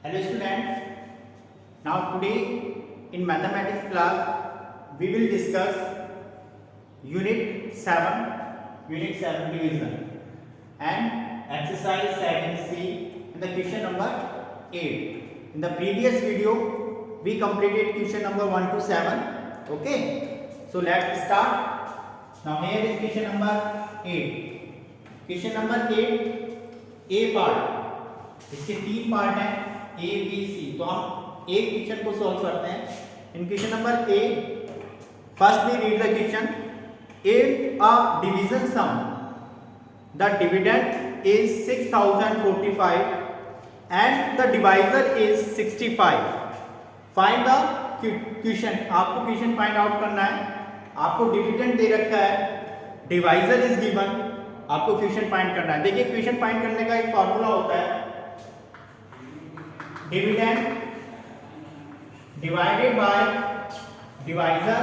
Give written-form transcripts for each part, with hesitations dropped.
Hello students, now today in mathematics class we will discuss unit 7 division and exercise setting C and the question number 8. In the previous video we completed question number 1 to 7. Okay, so let's start. Now here is question number 8. Question number 8 A part. इसके 3 part हैं A B C, तो हम एक question को solve करते हैं. In question number A first we read the question. If a division sum the dividend is 6045 and the divisor is 65, find the question. आपको question find out करना है. आपको डिविडेंड दे रखा है, डिवाइजर इज गिवन, आपको क्वेश्चन फाइंड करना है. देखिए क्वेश्चन फाइंड करने का एक फॉर्मूला होता है, dividend divided by divisor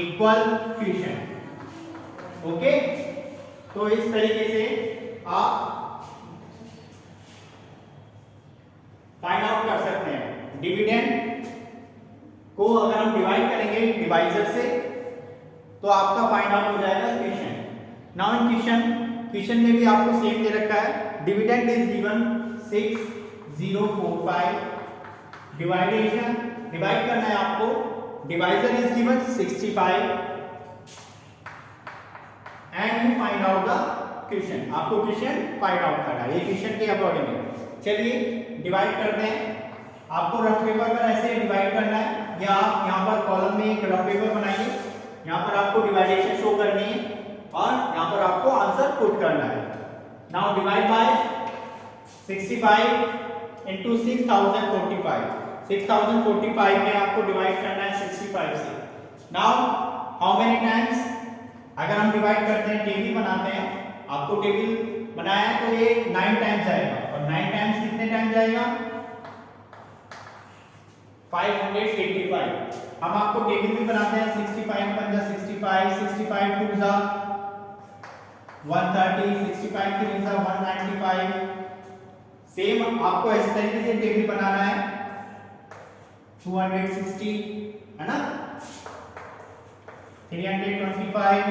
equal question. Okay, तो इस तरीके से आप फाइंड आउट कर सकते हैं. डिविडेंड को अगर हम डिवाइड करेंगे डिवाइजर से तो आपका फाइंड आउट हो जाएगा क्वेश्चन. नाउ इन क्वेश्चन में भी आपको सेम दे रखा है, dividend is given 6045, division divide करना है आपको, divisor is given 65 and you find out the question. आपको क्वेश्चन फाइंड आउट करना है, ये क्वेश्चन के अकॉर्डिंग है. चलिए डिवाइड करते हैं. आपको रफ पेपर पर ऐसे डिवाइड करना है, या आप यहाँ पर कॉलम में एक रफ पेपर बनाइए, यहाँ पर आपको डिवाइडेशन शो करनी है और यहाँ पर आपको आंसर पुट करना है. Now divide by 65 into 6045. 6045 में आपको डिवाइड करना है 65 से. नाउ हाउ मेनी टाइम्स, अगर हम डिवाइड करते हैं, टेबल बनाते हैं, आपको टेबल बनाया है तो ये 9 टाइम्स जाएगा, और 9 टाइम्स कितने टाइम जाएगा, 585. हम आपको टेबल भी बनाते हैं, 65 पंजा 65, 65 टू जा 130, 65 3 जा 195. सेम आपको इस तरीके से टेबल बनाना है, 260 है ना, 325,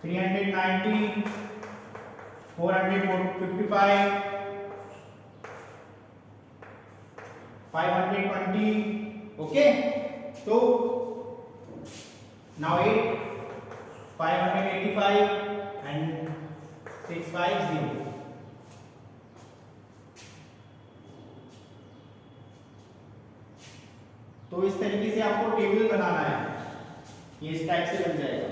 390, 455, 520. ओके, तो नाउ 585 एंड 650. तो इस तरीके से आपको टेबल बनाना है, ये इस टाइप से बन जाएगा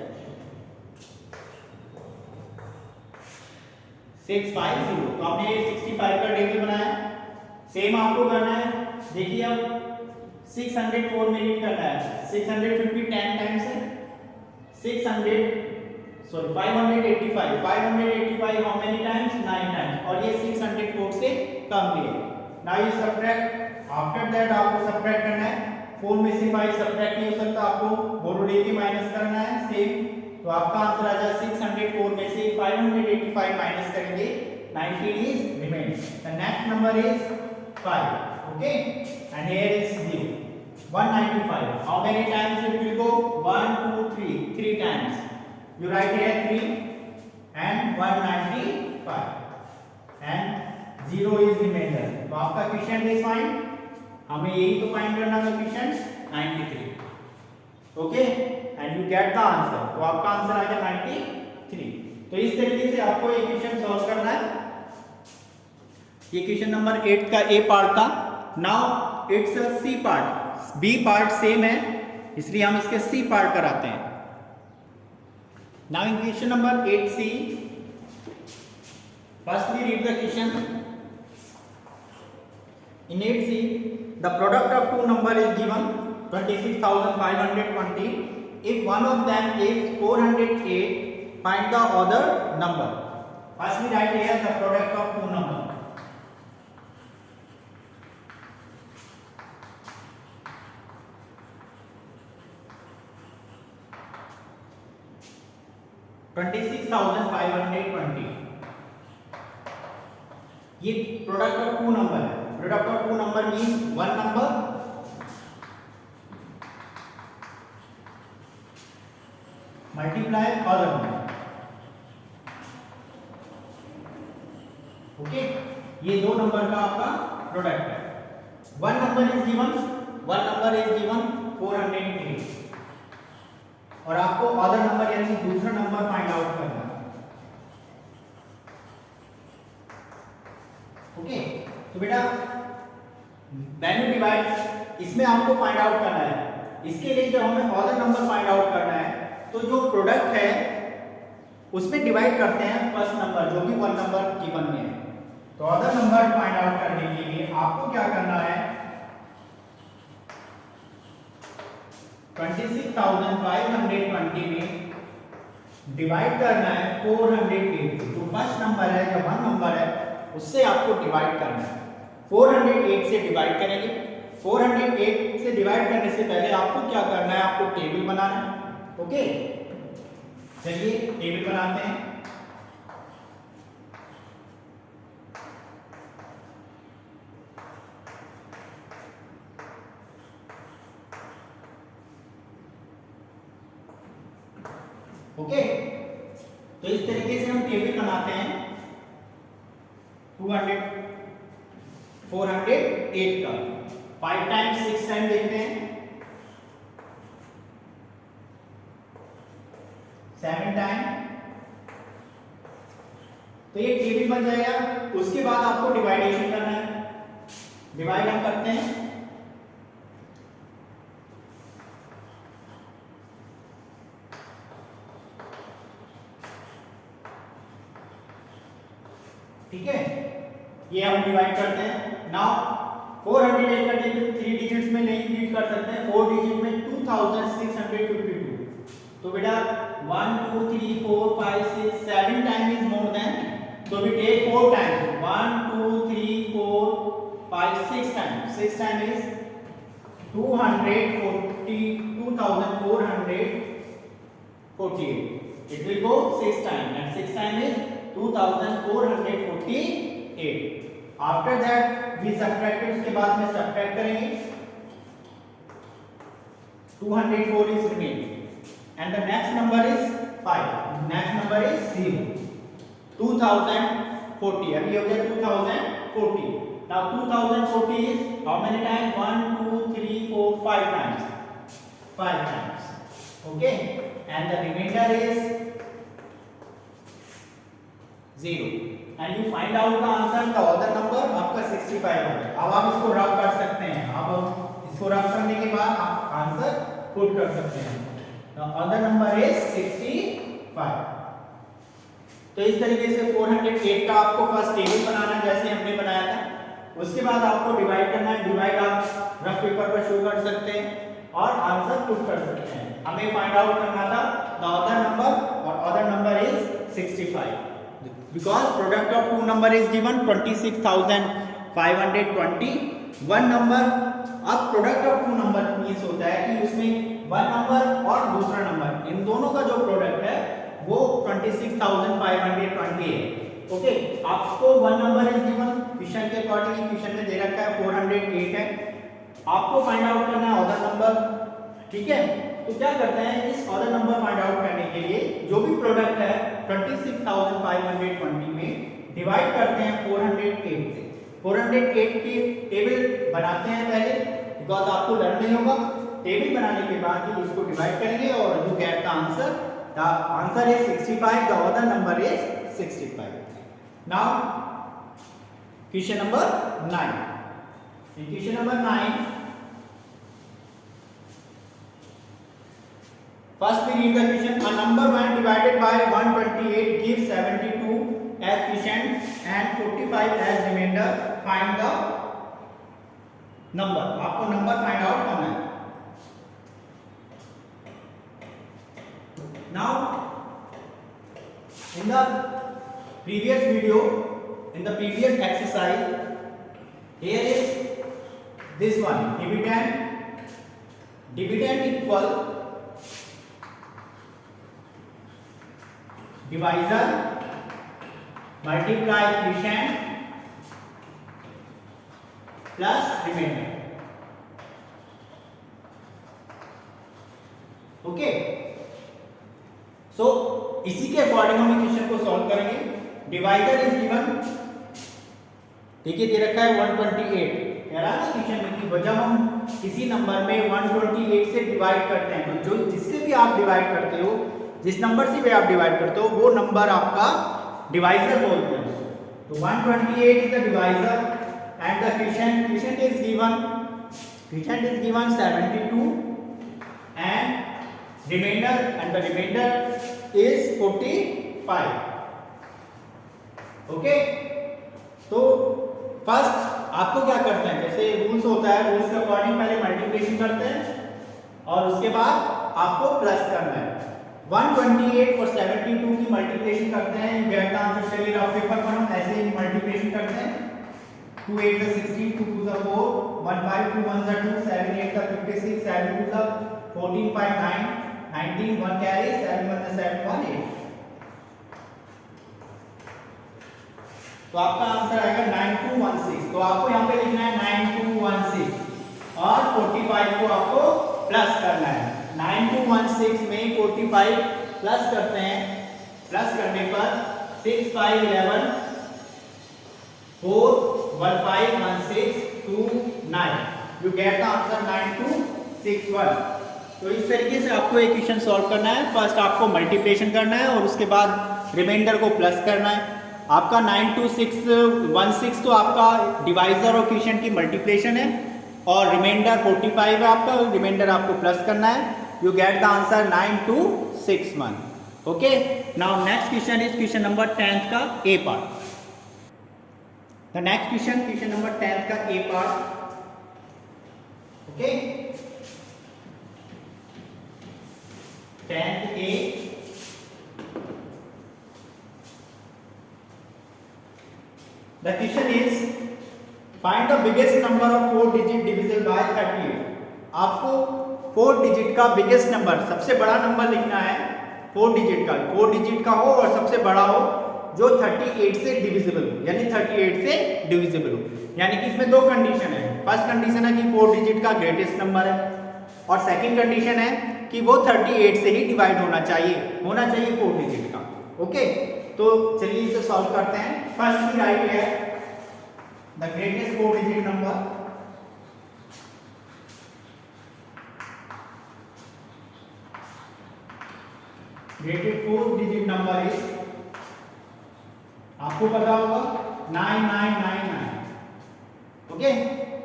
650. तो आपने 65 का टेबल बनाया, सेम आपको करना है. देखिए अब 604 मिनट करना है, 650 10 टाइम्स है, 585 हाउ मेनी टाइम्स, 9 टाइम्स, और ये 604 से कम भी है. Now you subtract, after that आपको सब्ट्रैक्ट करना है. 4 में से 5 सब्ट्रैक्ट नहीं हो सकता, आपको बोलो लेके माइनस करना है सेम. तो आपका आंसर आ जाएगा 604 में से 585 माइनस करेंगे, 19 is remain. The next number is 5. Okay, and here is 0. 195, how many times it will go, 1 2 3 times. You right here 3 and 195 and 0 is remainder. तो आपका क्वेश्चन इज फाइंड, हमें यही तो फाइंड करना था, question 93. Okay, and you get the answer. तो आपका answer आ गया 93. तो इस तरीके से आपको ये क्वेश्चन सॉल्व करना है. ये क्वेश्चन नंबर 8 का ए पार्ट था. Now it's a C part. B part same है, इसलिए हम इसके सी पार्ट कराते हैं. Now in question number 8C, firstly read the question. In 8C, the product of two number is given 26,520. If one of them is 408, find the other number. First we write here the product of two number. $26,520. ये product of two number है। Product of two number means one number multiply other number. Okay, ये दो number का आपका product है। One number is given 408 और आपको other number यानी दूसरा नंबर फाइंड आउट करना है। ओके, तो बेटा वैल्यू डिवाइड इसमें आपको फाइंड आउट करना है। इसके लिए जब हमें अदर नंबर फाइंड आउट करना है तो जो प्रोडक्ट है उसमें डिवाइड करते हैं फर्स्ट नंबर जो कि वन नंबर गिवन में है। तो अदर नंबर फाइंड आउट करने के लिए आपको क्या करना है, 26,520 में डिवाइड करना है 408 जो फर्स्ट नंबर है, जो वन नंबर है उससे आपको डिवाइड करना है। 408 से डिवाइड करेंगे। 408 से डिवाइड करने से पहले आपको क्या करना है, आपको टेबल बनाना है। ओके, चलिए टेबल बनाते हैं। ओके, तो इस तरीके से हम टेबल बनाते हैं 408 का। 5 टाइम्स 6 टाइम देखते हैं, 7 टाइम, तो ये टेबल बन जाएगा। उसके बाद आपको डिवाइडेशन करना है। डिवाइड हम करते हैं, ठीक है, ये हम डिवाइड करते हैं। नाउ 408 का डिजिट 3 डिजिट्स में नहीं रीड कर सकते हैं, 4 डिजिट में 2652। तो बेटा 1 2 3 4 5 6 7 time is more than, so we take 4 times, 1 2 3 4 5 6 times, 6 time is 2448. It will go 6 time and 6 time is 2448. After that we subtract it, उसके बाद में subtract करेंगे, 204 is remaining and the next number is 5, next number is 0, 2040, अभी हो गया 2040. Now 2040 is how many times, 1 2 3 4 5 times, 5 times. Okay, and the remainder is 0 and you find out the answer, the other number आपका 65 है। अब आप इसको rough कर सकते हैं। अब इसको रफ करने के बाद आप आंसर पुट कर सकते हैं। the other number is 65। तो इस तरीके से 408 का आपको फर्स्ट टेबल बनाना है जैसे हमने बनाया था। उसके बाद आपको डिवाइड करना है। डिवाइड आप रफ पेपर पर शो कर सकते हैं और आंसर पुट कर सकते हैं। हमें फाइंड आउट करना था द अदर नंबर और other number is 65 because product of two number is given 26,520 one number। अब product of two number means होता है कि उसमें वन नंबर और दूसरा नंबर इन दोनों का जो प्रोडक्ट है वो 26,520 है। ओके, आपको one number is given question के अकॉर्डिंग, क्वेश्चन में दे रखा है 408 है, आपको फाइंड आउट करना है अदर नंबर। ठीक है, तो क्या करते हैं, इस अदर नंबर फाइंड आउट करने के लिए जो भी प्रोडक्ट है 26,520 में डिवाइड करते हैं 408 से। 408 की टेबल बनाते हैं पहले, बिकॉज आपको लर्न नहीं होगा। टेबल बनाने के बाद ही इसको डिवाइड करेंगे और you get the answer. The answer is 65, the other number is 65। Now question number 9। In question number 9, first we read the question. A number when divided by 128 gives 72 as quotient and 45 as remainder. Find the number. आपको number find out करना है। Now in the previous video, in the previous exercise, here is this one, dividend equal divisor multiply quotient plus remainder. Okay, so इसी के according हम question को solve करेंगे। Divisor is given, देखिए दे रखा है 128, कह रहा है ना क्वेश्चन में कि जब हम किसी नंबर में 128 से डिवाइड करते हैं तो जो जिससे भी आप डिवाइड करते हो, जिस नंबर से भी आप डिवाइड करते हो वो नंबर आपका डिवाइजर बोलते हैं। तो 128 is the divisor and the question is given 72 and remainder is 45। Okay, तो फर्स्ट आपको क्या करते हैं, जैसे रूल्स होता है, रूल्स के अकॉर्डिंग पहले मल्टीप्लिकेशन करते हैं और उसके बाद आपको प्लस करना है। 128 और 72 की मल्टीप्लिकेशन करते हैं, गेट द आंसर। चलिए रफ पेपर पर हम ऐसे ही मल्टीप्लिकेशन करते हैं। 2 8 the 16, 2 2 the 4, 1 5 2 1 the 2, 7 8 the 56, 7 2 the 14 5 9, 19 1 carry, 7 1 the 7 1 8। तो आपका आंसर आएगा 9216। तो आपको यहाँ पे लिखना है 9216 और 45 को आपको प्लस करना है। 9216 में 45 प्लस करते हैं, प्लस करने पर 6 5 11 4 1 5 1 6 2 9, you get the answer 9261। तो इस तरीके से आपको इक्वेशन सॉल्व करना है। फर्स्ट आपको मल्टीप्लिकेशन करना है और उसके बाद रिमाइंडर को प्लस करना है। आपका 92616 तो आपका डिवाइजर और क्वेश्चन की मल्टीप्लिकेशन है और रिमाइंडर 45 है आपका, रिमाइंडर आपको प्लस करना है। You get the answer 9261। Okay, now next question is question number 10 का A part. The next question number 10 का A part. Okay, 10th A, the question is find the biggest number of 4 digit divisible by 38। आपको 4 digit का biggest number, सबसे बड़ा number लिखना है 4 digit का, 4 digit का हो और सबसे बड़ा हो जो 38 से डिविजिबल हो, यानी 38 से डिविजिबल हो। यानी कि इसमें दो कंडीशन है। फर्स्ट कंडीशन है कि 4 डिजिट का ग्रेटेस्ट नंबर है और सेकंड कंडीशन है कि वो 38 से ही डिवाइड होना चाहिए 4 डिजिट का। ओके, तो चलिए इसे सॉल्व करते हैं। फर्स्ट की राइट है the greatest 4 digit number. Greatest 4 digit number is, आपको पता होगा 9999। ओके,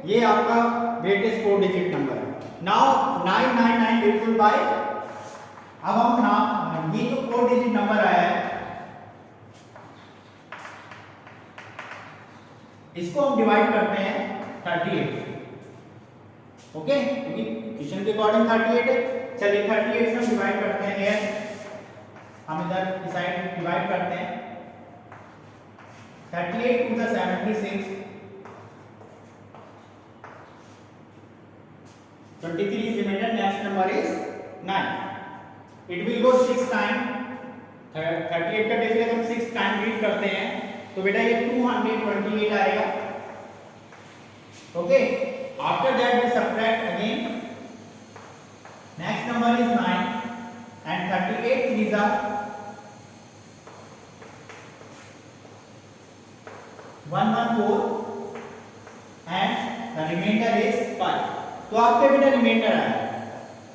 ये आपका ग्रेटेस्ट 4 डिजिट नंबर है। नाउ 999 डिविजिबल बाय, अब हम ये जो 4 डिजिट नंबर आया है इसको हम डिवाइड करते हैं 38 से। ओके, क्योंकि क्वेश्चन के अकॉर्डिंग 38 है। चलिए 38 से हम डिवाइड करते हैं, हम इधर इस साइड डिवाइड करते हैं। 38 to the 76, 23 is remainder, next number is 9, it will go 6 time। 38 का डिफरेंस हम 6 टाइम रीड करते हैं तो बेटा ये 228 आएगा। Okay, after that we subtract again, next number is 9 and 38 threes are 114 and the remainder is 5। तो आपके बेटा रिमाइंडर आया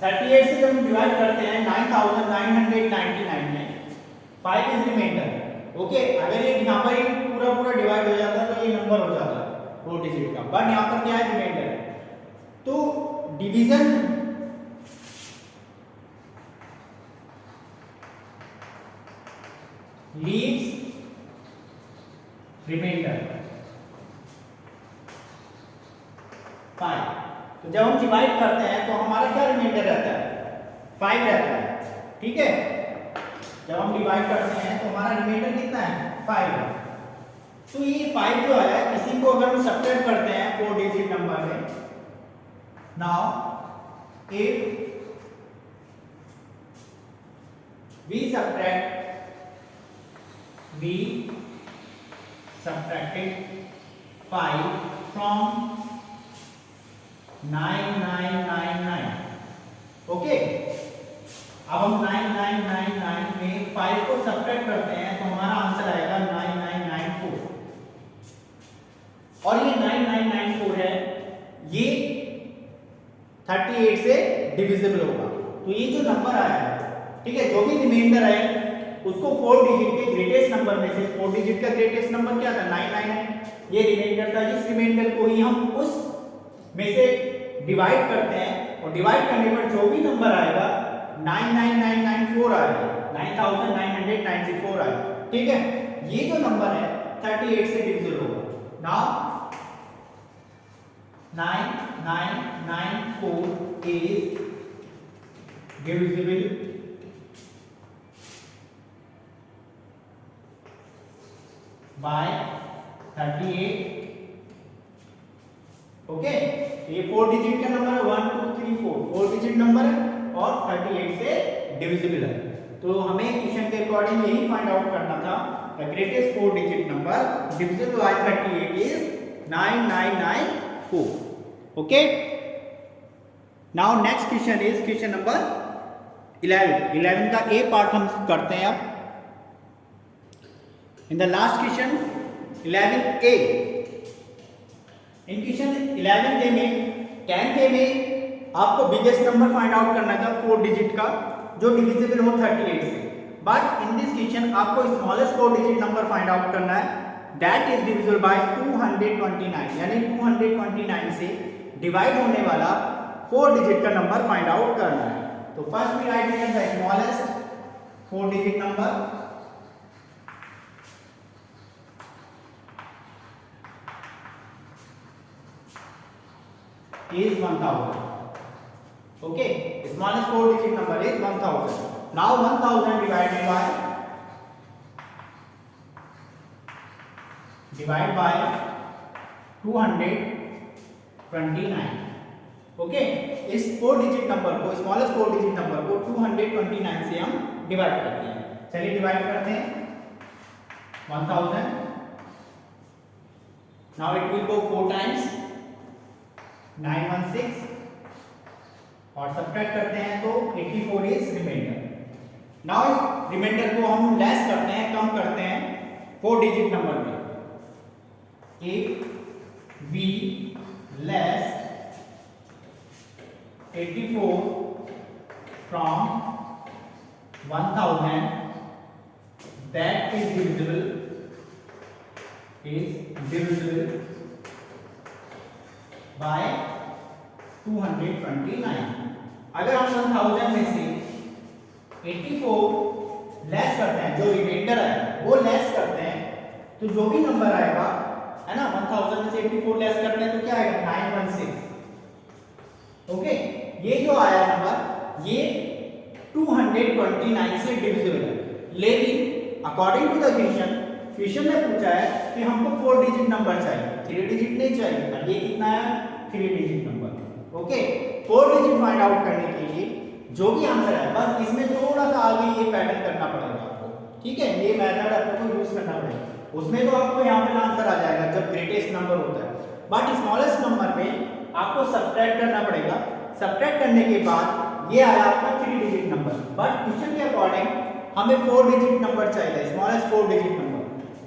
38 से जब हम डिवाइड करते हैं 9999 में 5 इज रिमाइंडर। ओके, अगर ये यहाँ पर पूरा डिवाइड हो जाता तो ये नंबर हो जाता 4 डिजिट का, बट यहाँ पर क्या है, रिमाइंडर है। तो डिवीजन लीव्स रिमाइंडर 5। तो जब हम डिवाइड करते हैं तो हमारा क्या रिमाइंडर रहता है, 5 रहता है। ठीक है, जब हम डिवाइड करते हैं तो हमारा रिमाइंडर कितना है, 5 है। तो ये 5 जो है इसी को अगर हम सब्ट्रैक्ट करते हैं 4 डिजिट नंबर में, now if we subtracted 5 from 9999। Okay, अब हम 9999 में 5 को सब्ट्रैक्ट करते हैं तो हमारा आंसर आएगा 9994। और ये 9994 है, ये 38 से डिविजिबल होगा। तो ये जो नंबर आया है, ठीक है, जो भी रिमाइंडर है उसको 4 डिजिट के ग्रेटेस्ट नंबर में से, 4 डिजिट का ग्रेटेस्ट नंबर क्या था, 99 है, ये रिमाइंडर था। इस रिमाइंडर को ही हम उस में से डिवाइड करते हैं और डिवाइड करने पर जो भी नंबर आएगा 99994 आएगा, 9994 आएगा, ठीक है। ये जो नंबर है 38 से डिविजिबल होगा। Now 9994 is divisible by 38। Okay, ये 4 डिजिट का नंबर है, 1 2 3 4 डिजिट नंबर है और 38 से डिविजिबल है। तो हमें क्वेश्चन के अकॉर्डिंग यही फाइंड आउट करना था, the greatest 4 digit number divisible by 38 is 9994। Okay, now next question is question number 11 का ए पार्ट हम करते हैं अब। In the last question 11A, in question 11A में 10A में आपको बिगेस्ट नंबर फाइंड आउट करना था 4 डिजिट का जो डिविजिबल हो 38 से। बट इन दिस क्वेश्चन आपको smallest 4 digit number find out करना है, दैट इज डिविजिबल बाय 229, यानी 229 से डिवाइड होने वाला 4 डिजिट का नंबर फाइंड आउट करना है। तो first we write here the smallest 4 digit number is 1000. Okay, smallest 4 digit number is 1000. Now 1000 divided by 229. Okay, इस 4 डिजिट नंबर को, स्मॉलेस्ट 4 डिजिट नंबर को 229 से हम डिवाइड करते हैं। चलिए डिवाइड करते हैं 1000। Now it will go 4 times 916 और सब्ट्रैक्ट करते हैं तो 84 इज रिमाइंडर। नाउ इस रिमाइंडर को हम लेस करते हैं, कम करते हैं 4 डिजिट नंबर में। If we less 84 from 1000 that is divisible by 229। अगर हम 1000 में से 84 लेस करते हैं, जो रिमाइंडर है वो लेस करते हैं, तो जो भी नंबर आएगा, है ना, 1000 में से 84 लेस करते हैं तो क्या आएगा 916। ओके, ये जो आया नंबर ये 229 से डिविजिबल है। लेकिन अकॉर्डिंग टू द क्वेश्चन ने पूछा है कि हमको 4 डिजिट नंबर चाहिए, 3 डिजिट नहीं चाहिए। और ये कितना है 3 digit number. Okay, 4 digit find out करने के लिए जो भी आंसर है, बस इसमें थोड़ा सा आगे ये पैटर्न करना पड़ेगा आपको, ठीक है, ये मेथड आपको यूज करना पड़ेगा। उसमें तो आपको यहाँ पे आंसर आ जाएगा जब ग्रेटेस्ट नंबर होता है, बट स्मॉलेस्ट नंबर में आपको सब्ट्रैक्ट करना पड़ेगा। सब्ट्रैक्ट करने के बाद ये आया आपका 3 डिजिट नंबर, बट क्वेश्चन के अकॉर्डिंग हमें 4 डिजिट नंबर चाहिए, स्मॉलेस्ट 4 डिजिट नंबर।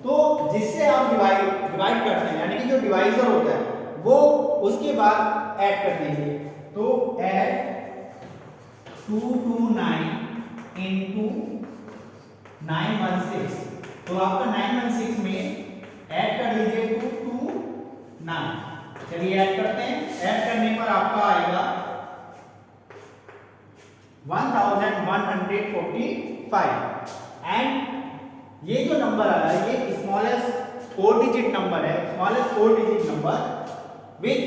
तो जिससे आप डिवाइड करते हैं, यानी कि जो डिवाइजर होता है वो उसके बाद ऐड कर दीजिए। तो ऐड 229 into 916, तो आपका 916 में ऐड कर दीजिए 229। चलिए ऐड करते हैं। ऐड करने पर आपका आएगा 1145। एंड ये जो नंबर आया है ये स्मॉलेस्ट 4 डिजिट नंबर है, smallest 4 digit number which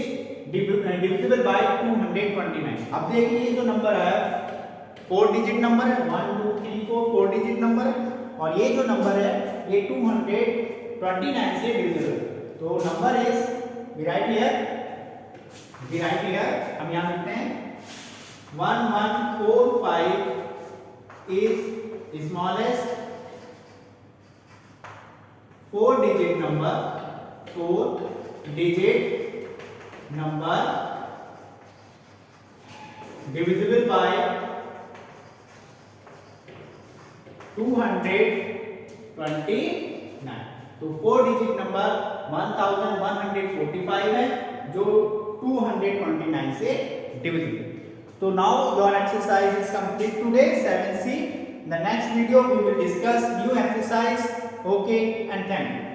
divisible by 229। अब देखिए ये जो नंबर आया 4 डिजिट नंबर है, 1 2 3 4 डिजिट नंबर है, और ये जो नंबर है ये 229 से डिविजिबल। तो नंबर इज राइट हियर, हम यहाँ लिखते हैं 1145 is smallest 4 digit number divisible by 229. तो 4 डिजिट नंबर 1145 है जो 229 से divisible. So now your exercise is complete today 7C. In the next video we will discuss new exercise. Okay, and thank you.